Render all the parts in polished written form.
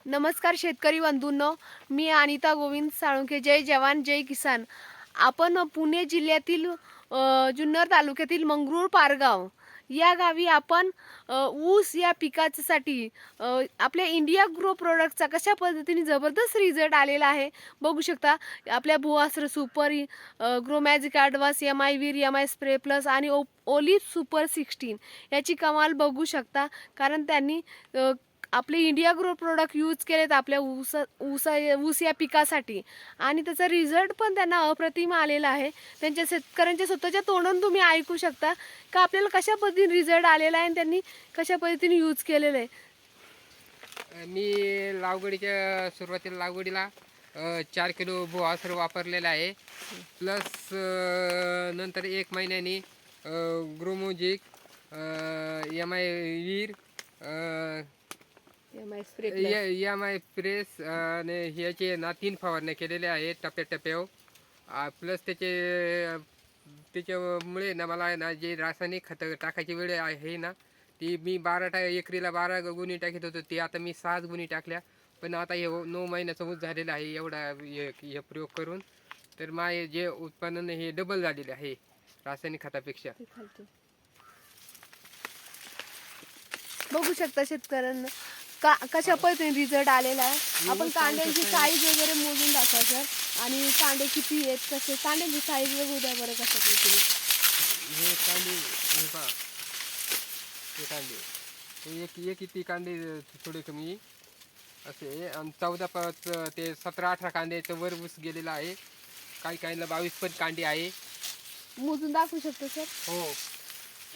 नमस्कार शेतकरी बंधूंनो, मी अनिता गोविंद साळुंखे. जय जवान जय किसान. आपण पुणे जिल्ह्यातील जुन्नर तालुक्यातील मंगरूळ पारगाव या गावी आपण ऊस या पिकासाठी आपल्या इंडिया ग्रो प्रोडक्टचा कशा पद्धतीने जबरदस्त रिझल्ट आलेला आहे बघू शकता. आपल्या Bhuastra super grow magic advance M I Veer M I spray plus आणि ओलिव्ह सुपर 16 याची कमाल बघू शकता. कारण त्यांनी आपले इंडिया ग्रो प्रोडक्ट यूज केलेत आपल्या ऊस या पिकासाठी आणि त्याचा रिझल्ट पण त्यांना अप्रतिम आलेला आहे. त्यांच्या शेतकऱ्यांच्या स्वतःच्या तोंडून तुम्ही ऐकू शकता का आपल्याला कशा पद्धतीने रिझल्ट आलेला आहे आणि त्यांनी कशा पद्धतीने यूज केलेलं आहे. मी लागवडीच्या सुरुवातीला लागवडीला 4 किलो भुआस्त्र वापरलेला आहे. प्लस नंतर 1 महिन्यानी grow magic, M I Veer, M I spray M I press आणि ह्याचे ना 3 फवारण्या केलेल्या आहेत टप्प्याटप्प्यावर. प्लस त्याच्यामुळे ना मला आहे ना जे रासायनिक खतं टाकायची वेळ आहे ना ती मी एकरीला 12 गुणी टाकत होतो, ती आता मी 6 गुणी टाकल्या. पण आता हे 9 महिन्याचा ऊस झालेला आहे एवढा हे प्रयोग करून, तर माझे जे उत्पादन हे डबल झालेले आहे रासायनिक खतापेक्षा. बघू शकता शेतकऱ्यांना कशा पद्धतीने रिझल्ट आलेला आहे. आपण कांद्यांची साईज वगैरे मोजून दाखवा सर. आणि कांदे किती आहेत, कसे कांद्यांची साईज बघू द्या बरं कशा पद्धतीने. हे कांदे हे पहा, हे कांदे एक किती कांदे थोडे कमी असे, आणि 14 ते 17-18 कांद्याचं वर ऊस गेलेला आहे. काही काहींना 22 पण कांदे आहे. मोजून दाखवू शकतो सर. हो,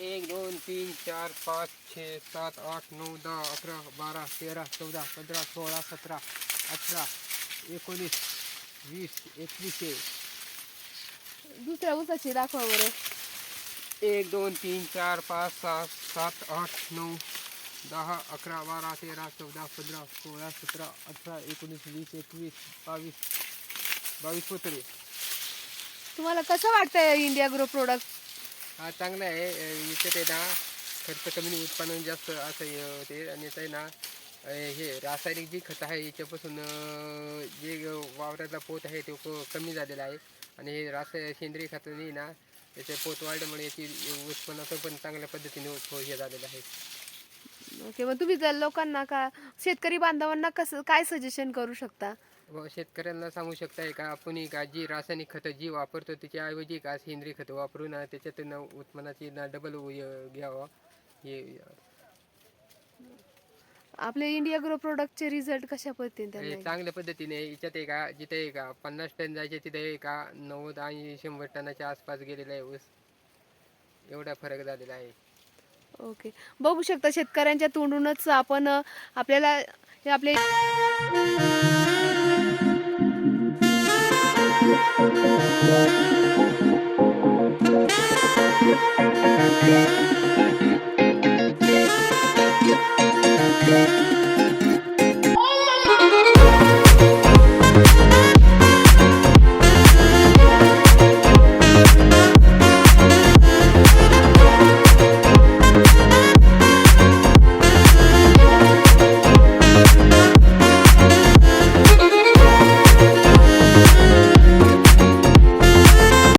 1 2 3 4 5 6 7 8 9 10 11 12 13 14 15 16 17 18 19 20 21. दुसऱ्या ऊसाची दाखवा बरं. 1 2 3 4 5 6 7 8 9 10 11 12 13 14 15 16 17 18 19 20 21 22 पोतळे. तुम्हाला कसं वाटतंय इंडिया ग्रो प्रोडक्ट? हा चांगला आहे. याच्यात आहे ना खर्च कमी उत्पादन जास्त असं होते. आणि याचं आहे ना हे रासायनिक जी खतं आहे याच्यापासून जे वावरातला पोत आहे तो कमी झालेला आहे. आणि हे सेंद्रिय खतांनी ना त्याचे पोत वाढल्यामुळे याची उत्पन्नाचं पण चांगल्या पद्धतीने हे झालेलं आहे. ओके, मग तुम्ही जर लोकांना का शेतकरी बांधवांना कसं काय सजेशन करू शकता? शेतकऱ्यांना सांगू शकताय का आपण का जी रासायनिक खतं जी वापरतो त्याच्याऐवजी का सेंद्रिय खतं वापरून त्याच्यातून उत्पन्नाची ना डबल घ्यावं. हे आपले इंडिया ग्रो प्रोडक्टचे रिझल्ट कशा पद्धतीने त्यांना चांगल्या पद्धतीने याच्यात आहे का जिथे आहे का 50 टन जायचे तिथे आहे का 90 आणि 100 टनाच्या आसपास गेलेला आहे ऊस. एवढा फरक झालेला आहे. ओके, बघू शकता शेतकऱ्यांच्या तोंडूनच आपण आपल्याला हे आपले Thank you.